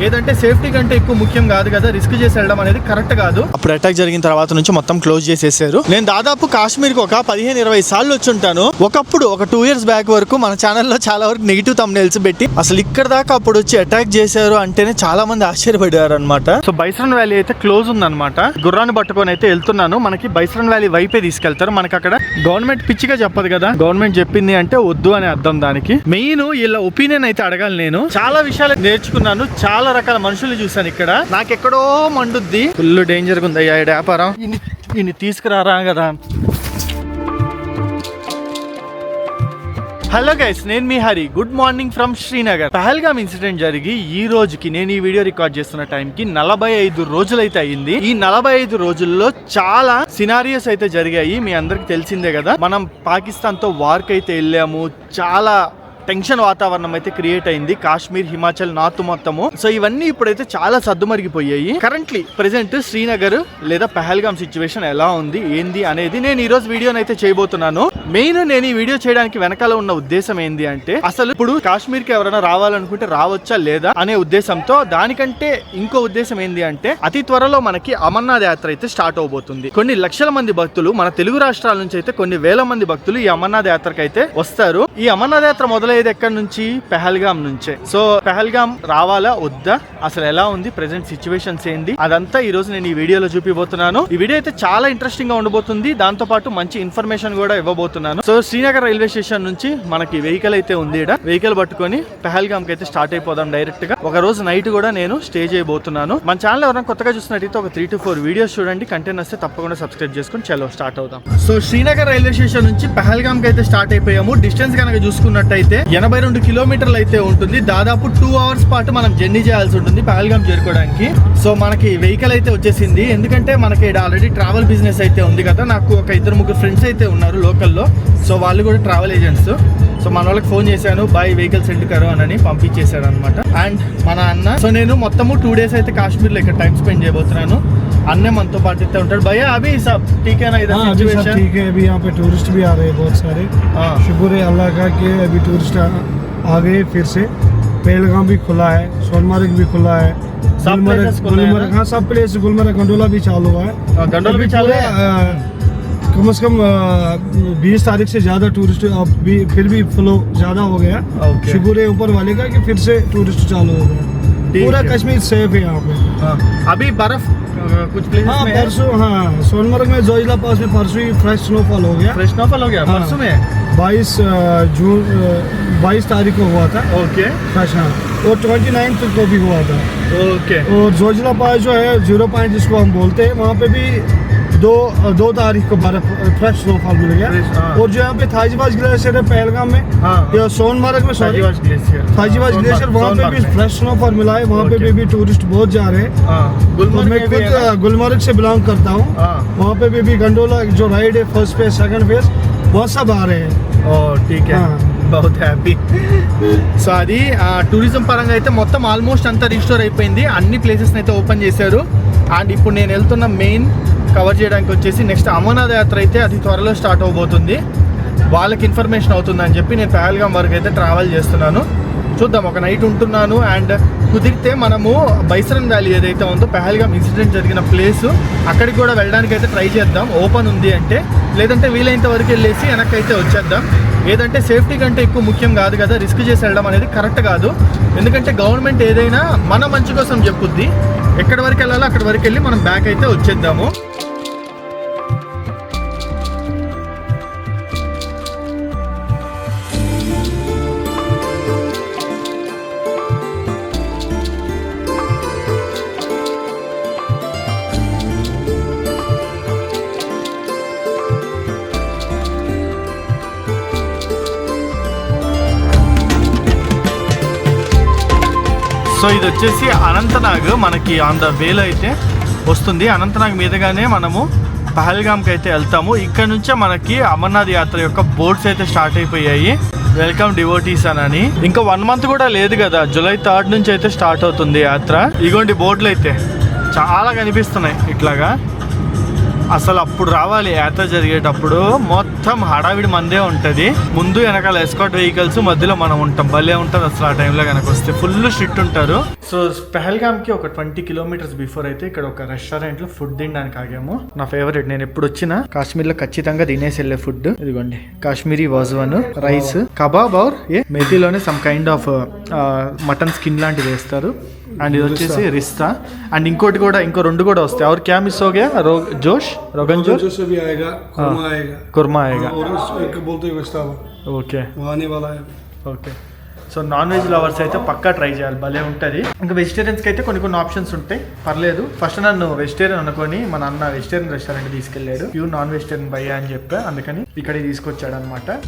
ఏదంటే సేఫ్టీ కంటే ఎక్కువ ముఖ్యం కాదు కదా, రిస్క్ చేసి వెళ్ళడం అనేది కరెక్ట్ కాదు. అప్పుడు అటాక్ జరిగిన తర్వాత నుంచి మొత్తం క్లోజ్ చేసేసారు. నేను దాదాపు కాశ్మీర్కి ఒక 15-20 సార్లు వచ్చి ఉంటాను. ఒకప్పుడు ఒక 2 years బ్యాక్ వరకు మన ఛానల్లో చాలా వరకు నెగిటివ్ థంబ్నెయిల్స్ పెట్టి అసలు ఇక్కడ దాకా అప్పుడు వచ్చి అటాక్ చేశారు అంటేనే చాలా మంది ఆశ్చర్యపడ్డారు అనమాట. సో బైసరన్ వ్యాలీ అయితే క్లోజ్ ఉందన్నమాట. గుర్రాన్ని పట్టుకొని అయితే వెళ్తున్నాను. మనకి బైసరన్ వ్యాలీ వైపే తీసుకెళ్తారు. మనకి అక్కడ గవర్నమెంట్ పిచ్చిగా చెప్పదు కదా, గవర్నమెంట్ చెప్పింది అంటే వద్దు అని అర్థం. దానికి మెయిన్ వీళ్ళ ఒపీనియన్ అయితే అడగాలి. నేను చాలా విషయాలు నేర్చుకున్నాను, చాలా రకాల మనుషులు చూసాను ఇక్కడ. నాకెక్కడో మండుద్ది, ఫుల్ డేంజర్ గా ఉంది అయ్యా వ్యాపారం. ఇన్ని తీసుకురారా కదా. హలో గైస్, నేను మీ Hari. Good morning from Srinagar. Pahalgam incident జరిగి ఈ రోజుకి, నేను ఈ వీడియో రికార్డ్ చేస్తున్న టైంకి 45 రోజులు అయితే అయ్యింది. ఈ 45 రోజుల్లో చాలా సినారియోస్ అయితే జరిగాయి. మీ అందరికి తెలిసిందే కదా, మనం పాకిస్తాన్ తో వార్కి అయితే వెళ్ళాము. చాలా టెన్షన్ వాతావరణం అయితే క్రియేట్ అయింది కాశ్మీర్, హిమాచల్, నార్త్ మొత్తము. సో ఇవన్నీ ఇప్పుడైతే చాలా సద్దుమరిగిపోయాయి. కరెంట్లీ ప్రెసెంట్ శ్రీనగర్ లేదా పహల్గామ్ సిచ్యువేషన్ ఎలా ఉంది ఏంది అనేది నేను ఈ రోజు వీడియోని అయితే చేయబోతున్నాను. మెయిన్ నేను ఈ వీడియో చేయడానికి వెనకాల ఉన్న ఉద్దేశం ఏంది అంటే, అసలు ఇప్పుడు కాశ్మీర్ కి ఎవరైనా రావాలనుకుంటే రావచ్చా లేదా అనే ఉద్దేశంతో. దానికంటే ఇంకో ఉద్దేశం ఏంది అంటే, అతి త్వరలో మనకి అమర్నాథ్ యాత్ర అయితే స్టార్ట్ అవబోతుంది. కొన్ని లక్షల మంది భక్తులు, మన తెలుగు రాష్ట్రాల నుంచి అయితే కొన్ని వేల మంది భక్తులు ఈ అమర్నాథ్ యాత్రకి అయితే వస్తారు. ఈ అమర్నాథ్ యాత్ర మొదలయ్యేది ఎక్కడి నుంచి? పహల్గామ్ నుంచే. సో పహల్గామ్ రావాలా వద్దా, అసలు ఎలా ఉంది ప్రెసెంట్ సిచ్యువేషన్స్ ఏంది, అదంతా ఈ రోజు నేను ఈ వీడియోలో చూపిపోతున్నాను. ఈ వీడియో అయితే చాలా ఇంట్రెస్టింగ్ గా ఉండబోతుంది. దాంతో పాటు మంచి ఇన్ఫర్మేషన్ కూడా ఇవ్వబోతున్నాను. సో శ్రీనగర్ రైల్వే స్టేషన్ నుంచి మనకి వెహికల్ అయితే ఉంది. వెహికల్ పట్టుకొని పహల్గామ్ కి అయితే స్టార్ట్ అయిపోదాం డైరెక్ట్ గా. ఒక రోజు నైట్ కూడా నేను స్టే చేయబోతున్నాను. మన ఛానల్ ఎవరైనా కొత్తగా చూసినట్టయితే ఒక 3 to 4 వీడియోస్ చూడండి. కంటెంట్ వస్తే తప్పకుండా సబ్స్క్రైబ్ చేసుకుని చలో స్టార్ట్ అవుదాం. సో శ్రీనగర్ రైల్వే స్టేషన్ నుంచి పహల్గామ్ కి అయితే స్టార్ట్ అయిపోయాము. డిస్టెన్స్ కనుక చూసుకున్నట్టయితే 82 కిలోమీటర్లు అయితే ఉంటుంది. దాదాపు 2 hours పాటు మనం జర్నీ చేయాల్సి ఉంటుంది పహల్గామ్ చేరుకోవడానికి. సో మనకి వెహికల్ అయితే వచ్చేసింది. ఎందుకంటే మనకి ఆల్రెడీ ట్రావెల్ బిజినెస్ అయితే ఉంది కదా. నాకు ఒక 2-3 ఫ్రెండ్స్ అయితే ఉన్నారు లోకల్లో. సో వాళ్ళు కూడా ట్రావెల్ ఏజెంట్స్. సో మన వాళ్ళకి ఫోన్ చేశాను, బాయ్ వెహికల్ సెండ్ కరో అని పంపించేశాడు అనమాట. అండ్ మన అన్న. సో నేను మొత్తము 2 days అయితే కాశ్మీర్లో ఇక్కడ టైం స్పెండ్ చేయబోతున్నాను. అన్నే మనతో పాటు అయితే ఉంటాడు. భయ్యా అభి सब ठीक है ना इधर सिचुएशन? ठीक है, अभी यहाँ पे टूरिस्ट भी आ रहे हैं बहुत सारे. शुक्र है अल्लाह का कि अभी टूरिस्ट आ गए फिर से. पहलगाम भी खुला है, सोनमर्ग भी खुला है, गुलमर्ग, हाँ सब प्लेस. गुलमर्ग गंडोला भी चालू हुआ है. गंडोला भी चालू है. कम से कम 20 तारीख से ज्यादा टूरिस्ट अब भी, फिर भी फ्लो ज्यादा हो गया. शुक्र है ऊपर वाले का कि फिर से टूरिस्ट चालू हो गया. पूरा कश्मीर सेफ है यहाँ पे. अभी बर्फ कुछ प्लेसेस में परसों, हाँ सोनमर्ग में जोजिला पास में परसों ही फ्रेश स्नोफॉल हो गया. फ्रेश स्नोफॉल हो गया परसों में 22 तारीख को हुआ था. ओके. फ्रेश, हाँ. और 29 को भी हुआ था. ओके. और जोजिला पास जो है 0 पॉइंट जिसको हम बोलते हैं, वहाँ पे भी 2 तारीख को बर्फ फ्रेश स्नोफॉल मिल गया. और जो यहाँ पे थाजीबाज ग्लेशियर है पहलगाम में, या सोनमर्ग में थाजीबाज ग्लेशियर, वहाँ पे भी फ्रेश स्नोफॉल मिला है. वहाँ पे भी टूरिस्ट बहुत जा रहे हैं. मैं खुद गुलमर्ग से बिलोंग करता हूँ. वहाँ पे भी गंडोला जो राइड है, फर्स्ट फेज, सेकंड फेज, वहाँ सब आ रहे हैं. ठीक है. बहुत హ్యాపీ. సో అది టూరిజం పరంగా అయితే మొత్తం ఆల్మోస్ట్ అంతా రిస్టోర్ అయిపోయింది. అన్ని ప్లేసెస్ అయితే ఓపెన్ చేశారు. అండ్ ఇప్పుడు నేను వెళ్తున్న మెయిన్ కవర్ చేయడానికి వచ్చేసి నెక్స్ట్ అమర్నాథ్ యాత్ర అయితే అది త్వరలో స్టార్ట్ అవబోతుంది. వాళ్ళకి ఇన్ఫర్మేషన్ అవుతుందని చెప్పి నేను పహల్గామ్ వరకు అయితే ట్రావెల్ చేస్తున్నాను. చూద్దాం, ఒక నైట్ ఉంటున్నాను. అండ్ కుదిరితే మనము బైసరన్ వ్యాలీ ఏదైతే ఉందో పహల్గామ్ ఇన్సిడెంట్ జరిగిన ప్లేస్, అక్కడికి కూడా వెళ్ళడానికి అయితే ట్రై చేద్దాం ఓపెన్ ఉంది అంటే. లేదంటే వీలైనంత వరకు వెళ్ళేసి వెనక్కి అయితే వచ్చేద్దాం. ఏదంటే సేఫ్టీ కంటే ఎక్కువ ముఖ్యం కాదు కదా, రిస్క్ చేసి వెళ్ళడం అనేది కరెక్ట్ కాదు. ఎందుకంటే గవర్నమెంట్ ఏదైనా మన మంచి కోసం చెప్పుద్ది. ఎక్కడి వరకు వెళ్ళాలో అక్కడి వరకు వెళ్ళి మనం బ్యాక్ అయితే వచ్చేద్దాము. సో ఇది వచ్చేసి అనంతనాగ్, మనకి ఆన్ ద వేలో అయితే వస్తుంది. అనంతనాగ్ మీదగానే మనము పహల్గామ్కి అయితే వెళ్తాము. ఇక్కడ నుంచే మనకి అమర్నాథ్ యాత్ర యొక్క బోట్స్ అయితే స్టార్ట్ అయిపోయాయి. వెల్కమ్ డివోటీస్ అని. ఇంకా 1 month కూడా లేదు కదా, July 3rd నుంచి అయితే స్టార్ట్ అవుతుంది యాత్ర. ఇగోండి బోట్లు అయితే చాలా కనిపిస్తున్నాయి ఇట్లాగా. అసలు అప్పుడు రావాలి యాత్ర జరిగేటప్పుడు మొత్తం హడావిడి మందే ఉంటది. ముందు వెనకాల ఎస్కాట్ వెహికల్స్, మధ్యలో మనం ఉంటాం. భలే ఉంటది అసలు ఆ టైంలో కనుక వస్తే. ఫుల్ స్ట్రిక్ట్ ఉంటారు. సో పెహల్గామ్ కి ఒక 20 కిలోమీటర్స్ బిఫోర్ అయితే ఇక్కడ ఒక రెస్టారెంట్ లో ఫుడ్ తినడానికి ఆగాము. నా ఫేవరెట్, నేను ఎప్పుడు వచ్చినా కాశ్మీర్ లో ఖచ్చితంగా తినేసి వెళ్ళే ఫుడ్ ఇదిగోండి. Kashmiri wazwan, rice, kebab or మెథీలోనే some kind of mutton skin లాంటిది వేస్తారు. అండ్ ఇది వచ్చేసి రిస్తా. అండ్ ఇంకోటి కూడా, ఇంకో 2 కూడా వస్తాయి. और क्या मिस हो गया? जोश, रोगन जोश भी आएगा, कुरमा आएगा और एक बोलते हैं ఓకే आने वाला है. Okay. So non veg lovers అయితే పక్కా ట్రై చేయాలి, భలే ఉంటుంది. ఇంకా వెజిటేరియన్స్కి అయితే కొన్ని ఆప్షన్స్ ఉంటాయి, పర్లేదు. ఫస్ట్ నన్ను వెజిటేరియన్ అనుకొని మన అన్న వెజిటేరియన్ రెస్టారెంట్ తీసుకెళ్ళాడు. ప్యూర్ నాన్ వెజిటేరియన్ భయ్యా అని చెప్పా, అందుకని ఇక్కడికి తీసుకొచ్చాడు అనమాట.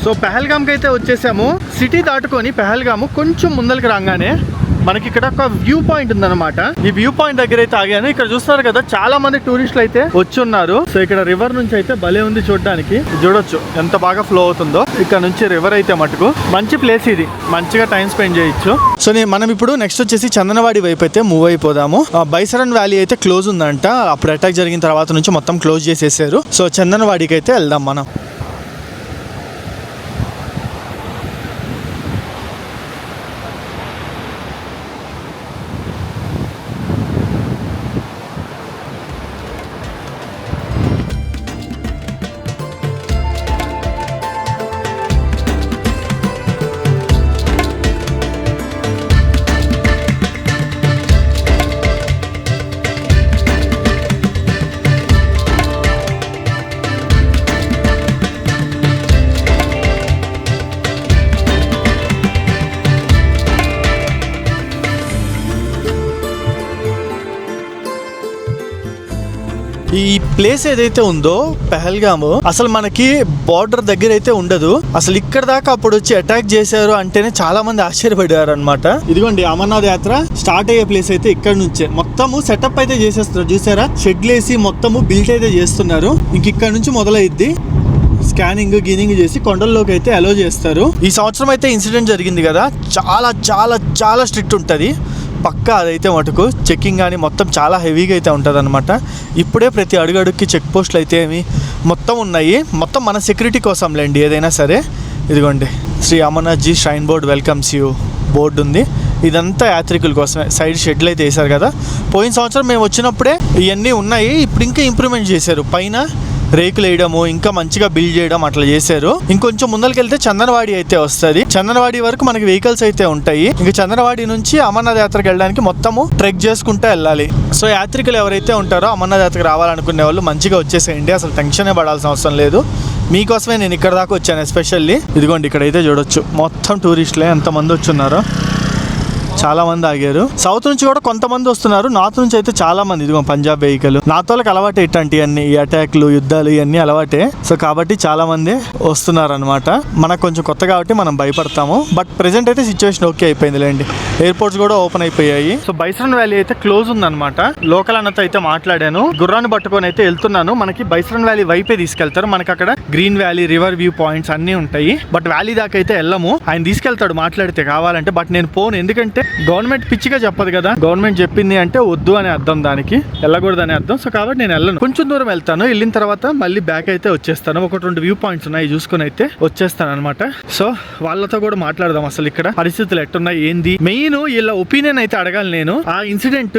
సో పెహల్గామ్కి అయితే వచ్చేసాము. సిటీ దాటుకొని పెహల్గాము కొంచెం ముందరికి రాగానే మనకి ఇక్కడ ఒక వ్యూ పాయింట్ ఉందన్నమాట. ఈ వ్యూ పాయింట్ దగ్గర అయితే ఆగాను. ఇక్కడ చూస్తున్నారు కదా, చాలా మంది టూరిస్టులు అయితే వచ్చి ఉన్నారు. సో ఇక్కడ రివర్ నుంచి అయితే భలే ఉంది చూడడానికి. చూడొచ్చు ఎంత బాగా ఫ్లో అవుతుందో. ఇక్కడ నుంచి రివర్ అయితే మటుకు మంచి ప్లేస్ ఇది, మంచిగా టైం స్పెండ్ చేయొచ్చు. సో మనం ఇప్పుడు నెక్స్ట్ వచ్చేసి చందనవాడి వైపు అయితే మూవ్ అయిపోదాము. బైసరన్ వ్యాలీ అయితే క్లోజ్ ఉందంట, అప్పుడు అటాక్ జరిగిన తర్వాత నుంచి మొత్తం క్లోజ్ చేసేసారు. సో చందనవాడికి అయితే వెళ్దాం మనం. ఈ ప్లేస్ ఏదైతే ఉందో పెహల్గాము, అసలు మనకి బార్డర్ దగ్గర అయితే ఉండదు. అసలు ఇక్కడ దాకా అప్పుడు వచ్చి అటాక్ చేశారు అంటేనే చాలా మంది ఆశ్చర్యపడ్డారు అనమాట. ఇదిగోండి అమర్నాథ్ యాత్ర స్టార్ట్ అయ్యే ప్లేస్ అయితే ఇక్కడ నుంచే. మొత్తము సెటప్ అయితే చేసేస్తున్నారు, చూసారా? షెడ్లు వేసి మొత్తము బిల్ట్ అయితే చేస్తున్నారు. ఇంక ఇక్కడ నుంచి మొదలైద్ది. స్కానింగ్ గినింగ్ చేసి కొండల్లోకి అయితే అలో చేస్తారు. ఈ సంవత్సరం అయితే ఇన్సిడెంట్ జరిగింది కదా, చాలా చాలా చాలా స్ట్రిక్ట్ ఉంటుంది పక్కా. అదైతే మటుకు చెక్కింగ్ కానీ మొత్తం చాలా హెవీగా అయితే ఉంటుంది అనమాట. ఇప్పుడే ప్రతి అడుగడుక్కి చెక్ పోస్టులు అయితే మొత్తం ఉన్నాయి. మొత్తం మన సెక్యూరిటీ కోసం లేండి ఏదైనా సరే. ఇదిగోండి Shri Amarnath ji shrine board welcomes you board ఉంది. ఇదంతా యాత్రికుల కోసమే. సైడ్ షెడ్లు అయితే వేశారు కదా. పోయిన సంవత్సరం మేము వచ్చినప్పుడే ఇవన్నీ ఉన్నాయి. ఇప్పుడు ఇంకా ఇంప్రూవ్మెంట్ చేశారు. పైన రేకులు వేయడము, ఇంకా మంచిగా బిల్డ్ చేయడం అట్లా చేశారు. ఇంకొంచెం ముందరికి చందనవాడి అయితే వస్తుంది. చందనవాడి వరకు మనకి వెహికల్స్ అయితే ఉంటాయి. ఇంకా చందనవాడి నుంచి అమర్నాథ్ యాత్రకు వెళ్ళడానికి మొత్తము ట్రెక్ చేసుకుంటూ వెళ్ళాలి. సో యాత్రికులు ఎవరైతే ఉంటారో అమర్నాథ్ యాత్రకు రావాలనుకునే వాళ్ళు మంచిగా వచ్చేసేయండి, అసలు టెన్షనే పడాల్సిన అవసరం లేదు. మీకోసమే నేను ఇక్కడ దాకా వచ్చాను ఎస్పెషల్లీ. ఇదిగోండి ఇక్కడైతే చూడొచ్చు మొత్తం టూరిస్టులే ఎంతమంది వచ్చున్నారో. చాలా మంది ఆగారు. సౌత్ నుంచి కూడా కొంతమంది వస్తున్నారు. నార్త్ నుంచి అయితే చాలా మంది. ఇదిగో పంజాబ్ వెహికల్. నాతోళ్ళకి అలవాటే ఇట్లాంటివన్నీ, ఈ అటాక్లు యుద్ధాలు ఇవన్నీ అలవాటే. సో కాబట్టి చాలా మంది వస్తున్నారు అనమాట. మనకు కొంచెం కొత్త కాబట్టి మనం భయపడతాము. బట్ ప్రెసెంట్ అయితే సిచ్యువేషన్ ఓకే అయిపోయింది లేండి. ఎయిర్పోర్ట్స్ కూడా ఓపెన్ అయిపోయాయి. సో బైసరన్ వ్యాలీ అయితే క్లోజ్ ఉందన్నమాట. లోకల్ అన్నతో అయితే మాట్లాడాను. గుర్రాన్ని పట్టుకొని అయితే వెళ్తున్నాను. మనకి బైసరన్ వ్యాలీ వైపే తీసుకెళ్తారు. మనకి అక్కడ green valley, river view points అన్ని ఉంటాయి. బట్ వ్యాలీ దాకా అయితే వెళ్ళము. ఆయన తీసుకెళ్తాడు మాట్లాడితే కావాలంటే. బట్ నేను పోను, ఎందుకంటే గవర్నమెంట్ పిచ్చిగా చెప్పదు కదా. గవర్నమెంట్ చెప్పింది అంటే వద్దు అని అర్థం, దానికి వెళ్ళకూడదు అని అర్థం. సో కాబట్టి నేను వెళ్ళను. కొంచెం దూరం వెళ్తాను. వెళ్ళిన తర్వాత మళ్ళీ బ్యాక్ అయితే వచ్చేస్తాను. ఒక 2 వ్యూ పాయింట్స్ ఉన్నాయి, చూసుకుని అయితే వచ్చేస్తాను అనమాట. సో వాళ్ళతో కూడా మాట్లాడదాం అసలు ఇక్కడ పరిస్థితులు ఎట్టున్నాయి ఏంది. మెయిన్ వీళ్ళ ఒపీనియన్ అయితే అడగాలి నేను. ఆ ఇన్సిడెంట్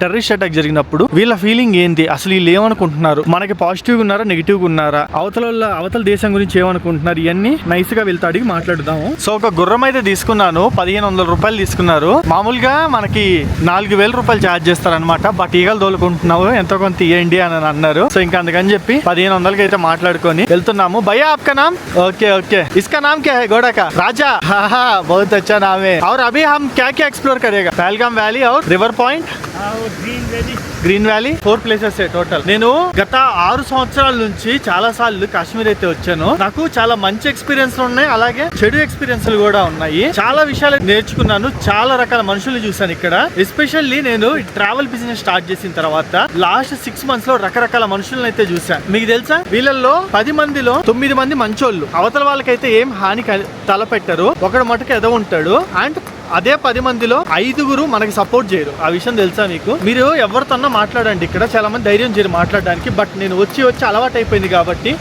టెర్రరిస్ట్ అటాక్ జరిగినప్పుడు వీళ్ళ ఫీలింగ్ ఏంటి, అసలు వీళ్ళు ఏమనుకుంటున్నారు, మనకి పాజిటివ్ ఉన్నారా నెగిటివ్ ఉన్నారా, అవతల దేశం గురించి ఏమనుకుంటున్నారు, ఇవన్నీ నైస్ గా వీళ్ళతో అడిగి మాట్లాడుదాము. సో ఒక గుర్రం అయితే తీసుకున్నాను, 1500 రూపాయలు తీసుకున్నారు. మామూలుగా మనకి 4000 రూపాయలు ఛార్జ్ చేస్తారనమాట. బట్ ఈగలు తోలుకుంటున్నావు, ఎంతో కొంత ఇవ్వండి అని అన్నారు. సో ఇంకా అందుకని చెప్పి 1500కి అయితే మాట్లాడుకొని వెళ్తున్నాము. భయ్యా आपका नाम? ओके ओके, इसका नाम क्या है? घोड़ा का राजा. हाँ बहुत अच्छा नाम है. और अभी हम क्या क्या एक्सप्लोर करेगा? पहलगाम वैली और river point, green valley, 4 places total. నేను గత 6 సంవత్సరాల నుంచి చాలా సార్లు కాశ్మీర్ అయితే వచ్చాను. నాకు చాలా మంచి ఎక్స్పీరియన్స్ ఉన్నాయి, అలాగే చెడు ఎక్స్పీరియన్స్ కూడా ఉన్నాయి. చాలా విషయాలు నేర్చుకున్నాను, చాలా రకాల మనుషుల్ని చూసాను ఇక్కడ. ఎస్పెషల్లీ నేను ట్రావెల్ బిజినెస్ స్టార్ట్ చేసిన తర్వాత లాస్ట్ 6 months లో రకరకాల మనుషులను అయితే చూసాను. మీకు తెలుసా, వీళ్ళల్లో 10 మందిలో 9 మంది మంచోళ్ళు, అవతల వాళ్ళకైతే ఏం హాని తలపెట్టరు. ఒకడు మటుకు ఎదో ఉంటాడు. అండ్ అదే 10 మందిలో 5గురు మనకి సపోర్ట్ చేయరు. ఆ విషయం తెలుసా మీకు? మీరు ఎవరితోన్నా మాట్లాడండి, ఇక్కడ చాలా మంది ధైర్యం చేయరు మాట్లాడడానికి. బట్ నేను వచ్చి అలవాటు అయిపోయింది కాబట్టి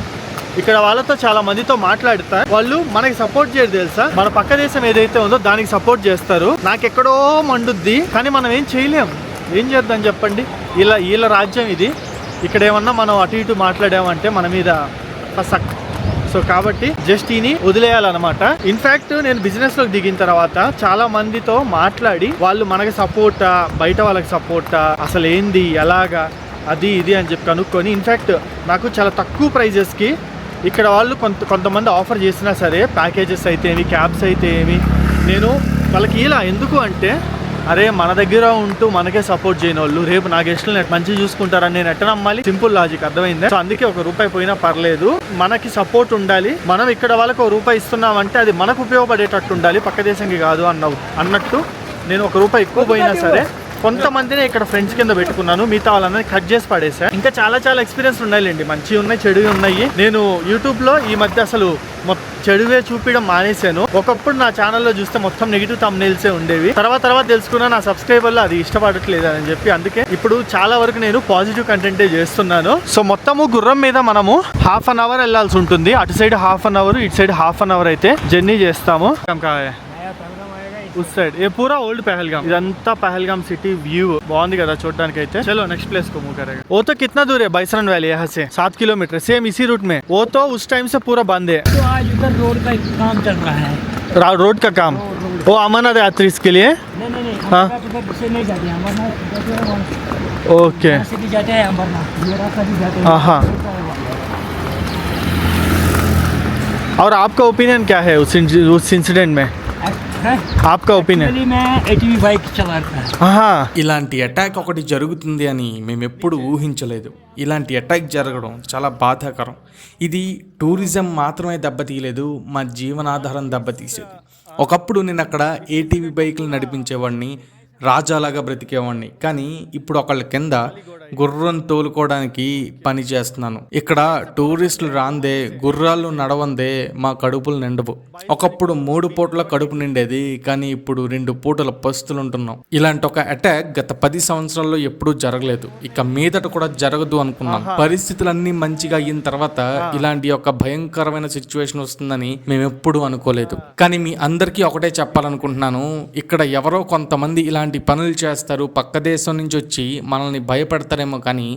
ఇక్కడ వాళ్ళతో చాలా మందితో మాట్లాడతా, వాళ్ళు మనకి సపోర్ట్ చేయరు తెలుసా. మన పక్క దేశం ఏదైతే ఉందో దానికి సపోర్ట్ చేస్తారు. నాకెక్కడో మండుద్ది, కానీ మనం ఏం చేయలేం. ఏం చేద్దాం చెప్పండి, వీళ్ళ రాజ్యం ఇది. ఇక్కడ ఏమన్నా మనం అటు ఇటు మాట్లాడామంటే మన మీద సక్. సో కాబట్టి జస్ట్ ఈని వదిలేయాలన్నమాట. ఇన్ఫాక్ట్ నేను బిజినెస్ లోకి దిగిన తర్వాత చాలా మందితో మాట్లాడి వాళ్ళు మనకి సపోర్టా, బయట వాళ్ళకి సపోర్టా, అసలు ఏంది, ఎలాగా, అది ఇది అని చెప్పి కనుక్కొని, ఇన్ఫాక్ట్ నాకు చాలా తక్కువ ప్రైజెస్కి ఇక్కడ వాళ్ళు కొంతమంది ఆఫర్ చేసినా సరే, ప్యాకేజెస్ అయితే ఏమి, క్యాబ్స్ అయితే ఏమి, నేను వాళ్ళకి ఇలా ఎందుకు అంటే, అరే మన దగ్గర ఉంటూ మనకే సపోర్ట్ చేయని వాళ్ళు రేపు నా గెస్టులు మంచిగా చూసుకుంటారని నేను ఎట్లా నమ్మాలి? సింపుల్ లాజిక్, అర్థమైంది. సో అందుకే 1 రూపాయి పోయినా పర్లేదు, మనకి సపోర్ట్ ఉండాలి. మనం ఇక్కడ వాళ్ళకి 1 రూపాయి ఇస్తున్నామంటే అది మనకు ఉపయోగపడేటట్టు ఉండాలి, పక్క దేశంకి కాదు అన్నట్టు. నేను 1 రూపాయి ఎక్కువ పోయినా సరే కొంతమందిని ఇక్కడ ఫ్రెండ్స్ కింద పెట్టుకున్నాను, మిగతా వాళ్ళని కట్ చేసి పడేసా. ఇంకా చాలా ఎక్స్పీరియన్స్ ఉన్నాయిలేండి, మంచివి ఉన్నాయి, చెడువి ఉన్నాయి. నేను యూట్యూబ్ లో ఈ మధ్య అసలు చెడువే చూపించడం మానేశాను. ఒకప్పుడు నా ఛానల్లో చూస్తే మొత్తం నెగిటివ్ థంబ్నెయిల్సే ఉండేవి. తర్వాత తెలుసుకున్నా నా సబ్స్క్రైబర్లు అది ఇష్టపడట్లేదు అని చెప్పి, అందుకే ఇప్పుడు చాలా వరకు నేను పాజిటివ్ కంటెంటే చేస్తున్నాను. సో మొత్తము గుర్రం మీద మనము 1/2 hour వెళ్ళాల్సి ఉంటుంది. అటు సైడ్ 1/2 hour, ఇటు సైడ్ 1/2 hour అయితే జర్నీ చేస్తాము. ఉస్ సైడ్ ఏ పూరా ఓల్డ్ పహల్గాम, ఇదంతా పహల్గాम సిటీ వ్యూ బాగుంది కదా చూడడానికి అయితే. చలో నెక్స్ట్ ప్లేస్ को मूव करेंगे. वो तो कितना दूर है बाइसरन वैली यहाँ से? 7 किलोमीटर, सेम इसी रूट में. वो तो उस टाइम से पूरा बंद है. तो आज उधर रोड का काम चल रहा है. रोड का काम? वो अमरनाथ यात्री इसके लिए? नहीं हाँ से नहीं जाते अमरनाथ. ओके सिटी जाते हैं अमरनाथ, हाँ. और आपका ओपिनियन क्या है उस इंसिडेंट में? आपका ओपिनियन? मैं ATV बाइक चला रहा हाँ. ఇలాంటి అటాక్ ఒకటి జరుగుతుంది అని మేము ఎప్పుడు ఊహించలేదు. ఇలాంటి అటాక్ జరగడం చాలా బాధాకరం. ఇది టూరిజం మాత్రమే దెబ్బతీయలేదు, మా జీవనాధారం దెబ్బతీసేది. ఒకప్పుడు నేను అక్కడ ATV బైకులు నడిపించేవాడిని, రాజాలాగా బ్రతికేవాడిని. కానీ ఇప్పుడు ఒకళ్ళ కింద గుర్రం తోలుకోవడానికి పని చేస్తున్నాను. ఇక్కడ టూరిస్టులు రాందే, గుర్రాలు నడవందే మా కడుపులు నిండవు. ఒకప్పుడు 3 పూటల కడుపు నిండేది, కానీ ఇప్పుడు 2 పూటల పస్తులు ఉంటున్నాం. ఇలాంటి ఒక అటాక్ గత 10 సంవత్సరాల్లో ఎప్పుడూ జరగలేదు, ఇక మీదట కూడా జరగదు అనుకున్నాం. పరిస్థితులన్నీ మంచిగా అయిన తర్వాత ఇలాంటి ఒక భయంకరమైన సిచ్యువేషన్ వస్తుందని మేము ఎప్పుడూ అనుకోలేదు. కానీ మీ అందరికీ ఒకటే చెప్పాలనుకుంటున్నాను, ఇక్కడ ఎవరో కొంతమంది ఇలాంటి పనులు చేస్తారు, పక్క దేశం నుంచి వచ్చి మనల్ని భయపెడతారేమో, కానీ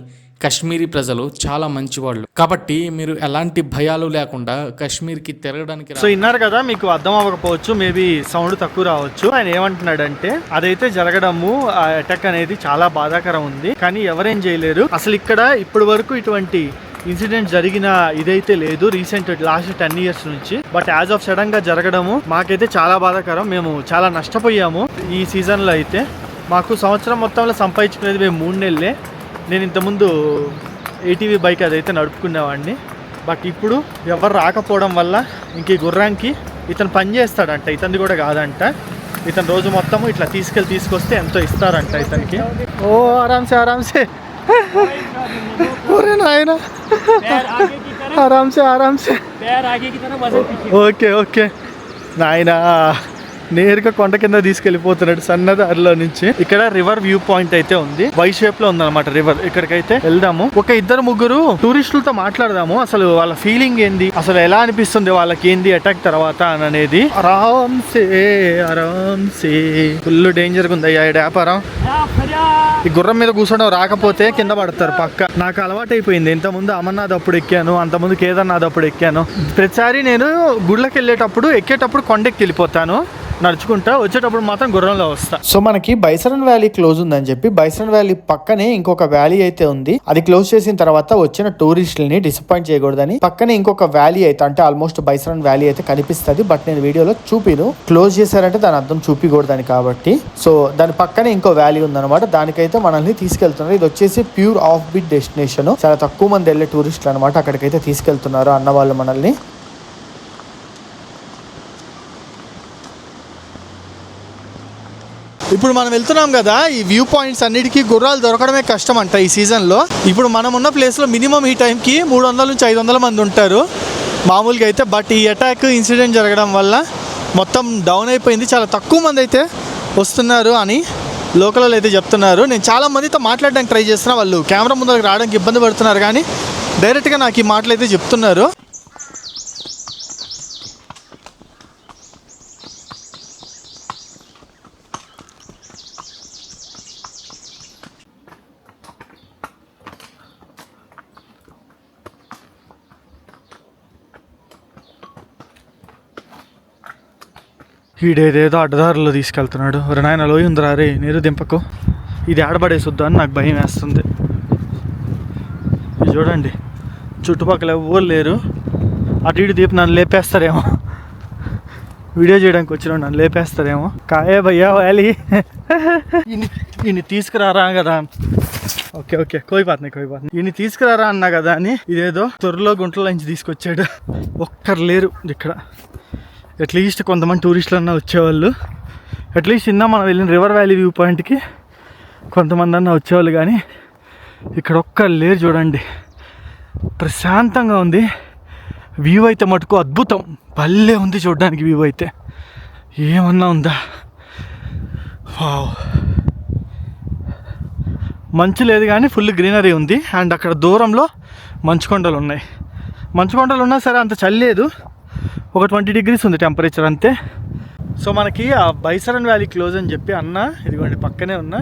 కాశ్మీరీ ప్రజలు చాలా మంచివాళ్ళు. కాబట్టి మీరు ఎలాంటి భయాలు లేకుండా కాశ్మీర్కి తిరగడానికి. సో విన్నారు కదా, మీకు అర్థం అవ్వకపోవచ్చు, మేబీ సౌండ్ తక్కువ రావచ్చు. ఆయన ఏమంటున్నాడంటే అదైతే జరగడము, ఆ అటాక్ అనేది చాలా బాధాకరం ఉంది, కానీ ఎవరేం చేయలేరు. అసలు ఇక్కడ ఇప్పటి వరకు ఇటువంటి ఇన్సిడెంట్ జరిగిన ఇదైతే లేదు రీసెంట్ లాస్ట్ 10 years నుంచి. బట్ యాజ్ ఆఫ్ సడన్ గా జరగడము మాకైతే చాలా బాధాకరం. మేము చాలా నష్టపోయాము ఈ సీజన్ లో. అయితే మాకు సంవత్సరం మొత్తంలో సంపాదించుకునేది మేము 3 నెలలే. నేను ఇంతకుముందు ATV బైక్ అదైతే నడుపుకునేవాడిని. బట్ ఇప్పుడు ఎవరు రాకపోవడం వల్ల ఇంక ఈ గుర్రానికి ఇతను పని చేస్తాడంట, ఇతనిది కూడా కాదంట. ఇతను రోజు మొత్తము ఇట్లా తీసుకొస్తే ఎంతో ఇస్తారంట ఇతనికి. ఓ ఆరామ్సే ఆరామ్సే ఓకే నాయనా నేరుగా కొండ కింద తీసుకెళ్లిపోతున్నాడు సన్నదారిలో నుంచి. ఇక్కడ రివర్ వ్యూ పాయింట్ అయితే ఉంది, వై షేప్ లో ఉందన్నమాట రివర్. ఇక్కడికైతే వెళ్దాము, ఒక 2-3 టూరిస్టులతో మాట్లాడదాము. అసలు వాళ్ళ ఫీలింగ్ ఏంది, అసలు ఎలా అనిపిస్తుంది వాళ్ళకి ఏంది అటాక్ తర్వాత అనేది. ఆరామ్సే ఫుల్ డేంజర్ గా ఉంది అయ్యా వ్యాపారం. ఈ గుర్రం మీద కూర్చోవడం రాకపోతే కింద పడతారు పక్క. నాకు అలవాటు అయిపోయింది. ఇంతకుముందు అమర్నాథ్ అప్పుడు ఎక్కాను, అంతకుముందు కేదార్నాథ్ అప్పుడు ఎక్కాను. ప్రతిసారి నేను గుళ్ళకి వెళ్ళేటప్పుడు ఎక్కేటప్పుడు కొండెక్కి వెళ్ళిపోతాను నడుచుకుంటా, వచ్చేటప్పుడు మాత్రం గుర్రంలో వస్తా. సో మనకి బైసరన్ వ్యాలీ క్లోజ్ ఉందని చెప్పి బైసరన్ వ్యాలీ పక్కనే ఇంకొక వ్యాలీ అయితే ఉంది. అది క్లోజ్ చేసిన తర్వాత వచ్చిన టూరిస్టులని డిసప్పాయింట్ చేయకూడదని పక్కనే ఇంకొక వ్యాలీ అయితే, అంటే ఆల్మోస్ట్ బైసరన్ వ్యాలీ అయితే కనిపిస్తుంది. బట్ నేను వీడియోలో చూపిను, క్లోజ్ చేశారంటే దాని అర్థం చూపించకూడదని కాబట్టి. సో దాని పక్కనే ఇంకో వ్యాలీ ఉందన్నమాట, దానికైతే మనల్ని తీసుకెళ్తున్నారు. ఇది వచ్చేసి ప్యూర్ ఆఫ్ బీట్ డెస్టినేషన్. చాలా తక్కువ మంది వెళ్ళే టూరిస్టులు అనమాట, అక్కడికైతే తీసుకెళ్తున్నారు అన్న వాళ్ళు మనల్ని. ఇప్పుడు మనం వెళ్తున్నాం కదా, ఈ వ్యూ పాయింట్స్ అన్నిటికీ గుర్రాలు దొరకడమే కష్టం అంట ఈ సీజన్లో. ఇప్పుడు మనం ఉన్న ప్లేస్లో మినిమం ఈ టైంకి 300 నుంచి 500 మంది ఉంటారు మామూలుగా అయితే. బట్ ఈ అటాక్ ఇన్సిడెంట్ జరగడం వల్ల మొత్తం డౌన్ అయిపోయింది. చాలా తక్కువ మంది అయితే వస్తున్నారు అని లోకల్ అయితే చెప్తున్నారు. నేను చాలా మందితో మాట్లాడడానికి ట్రై చేస్తున్నా, వాళ్ళు కెమెరా ముందరకు రావడానికి ఇబ్బంది పడుతున్నారు, కానీ డైరెక్ట్గా నాకు ఈ మాటలు అయితే చెప్తున్నారు. ఈడేదేదో అడ్డదారుల్లో తీసుకెళ్తున్నాడు. ఒక నాయన లోయ ఉందిరా రే, నీరు దింపకు, ఇది ఆడబడేసొద్దు అని నాకు భయం వేస్తుంది. ఇది చూడండి, చుట్టుపక్కల ఎవ్వరు లేరు. అటు ఇటు దీపు నన్ను లేపేస్తారేమో, వీడియో చేయడానికి వచ్చిన నన్ను లేపేస్తారేమో. కాయే భయ్యా వ్యాలీ, ఈయన్ని తీసుకురారా కదా. ఓకే ఓకే కోయిపోతున్నాయి. ఈయన్ని తీసుకురారా అన్నా కదా అని ఇదేదో త్వరలో గుంటల నుంచి తీసుకొచ్చాడు. ఒక్కరు లేరు ఇక్కడ. అట్లీస్ట్ కొంతమంది టూరిస్టులు అన్నా వచ్చేవాళ్ళు, అట్లీస్ట్ ఇందా మనం వెళ్ళిన రివర్ వ్యాలీ వ్యూ పాయింట్కి కొంతమంది అన్నా వచ్చేవాళ్ళు, కానీ ఇక్కడ ఒక్కరు లేరు. చూడండి, ప్రశాంతంగా ఉంది. వ్యూ అయితే మటుకు అద్భుతం, భలే ఉంది చూడడానికి. వ్యూ అయితే ఏమన్నా ఉందా, వావ్. మంచు లేదు కానీ ఫుల్ గ్రీనరీ ఉంది. అండ్ అక్కడ దూరంలో మంచుకొండలు ఉన్నాయి. మంచుకొండలు ఉన్నా సరే అంత చలి లేదు, ఒక 20 degrees ఉంది టెంపరేచర్ అంతే. సో మనకి ఆ బైసరన్ వ్యాలీ క్లోజ్ అని చెప్పి అన్న ఇదిగోండి పక్కనే ఉన్న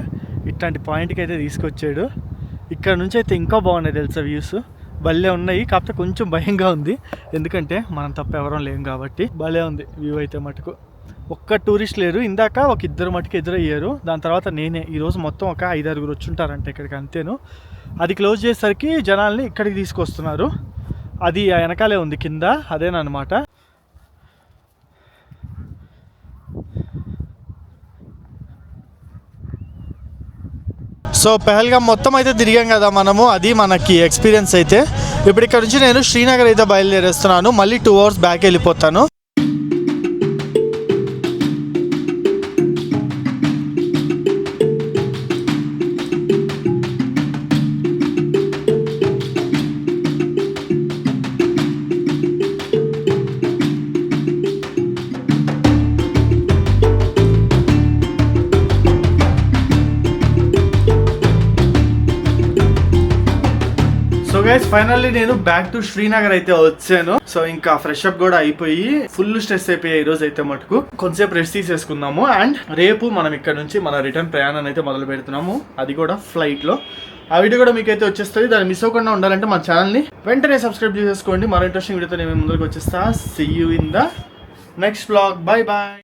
ఇట్లాంటి పాయింట్కి అయితే తీసుకొచ్చాడు. ఇక్కడ నుంచి అయితే ఇంకా బాగున్నాయి తెలుసా, వ్యూస్ భలే ఉన్నాయి. కాకపోతే కొంచెం భయంగా ఉంది, ఎందుకంటే మనం తప్ప ఎవరం లేం కాబట్టి. భలే ఉంది వ్యూ అయితే మటుకు. ఒక్క టూరిస్ట్ లేరు, ఇందాక ఒక ఇద్దరు మటుకు ఎదురయ్యారు. దాని తర్వాత నేనే. ఈరోజు మొత్తం ఒక 5-6 వచ్చుంటారంట ఇక్కడికి, అంతేను. అది క్లోజ్ చేసేసరికి జనాల్ని ఇక్కడికి తీసుకొస్తున్నారు. అది వెనకాలే ఉంది కింద, అదేనమాట. సో పెహల్గాం మొత్తం అయితే తిరిగాం కదా మనము, అది మనకి ఎక్స్పీరియన్స్ అయితే. ఇప్పుడు ఇక్కడ నుంచి నేను శ్రీనగర్ అయితే బయలుదేరేస్తున్నాను, మళ్ళీ 2 hours బ్యాక్ వెళ్ళిపోతాను. సో గైస్ ఫైనల్లీ నేను బ్యాక్ టు శ్రీనగర్ అయితే వచ్చాను. సో ఇంకా ఫ్రెష్ అప్ కూడా అయిపోయి ఫుల్ స్ట్రెస్ అయిపోయాయి ఈ రోజు అయితే మటుకు. కొంచెంసేపు రెస్ట్ తీసేసుకుందాము. అండ్ రేపు మనం ఇక్కడ నుంచి మన రిటర్న్ ప్రయాణాన్ని అయితే మొదలు పెడుతున్నాము, అది కూడా ఫ్లైట్ లో. ఆ వీడియో కూడా మీకు అయితే వచ్చేస్తుంది. దాన్ని మిస్ అవ్వకుండా ఉండాలంటే మన ఛానల్ని వెంటనే సబ్స్క్రైబ్ చేసేసుకోండి. మరో ఇంట్రెస్టింగ్ వీడియోతో నేను ముందుకు వచ్చేస్తా. See you in the next vlog. Bye bye.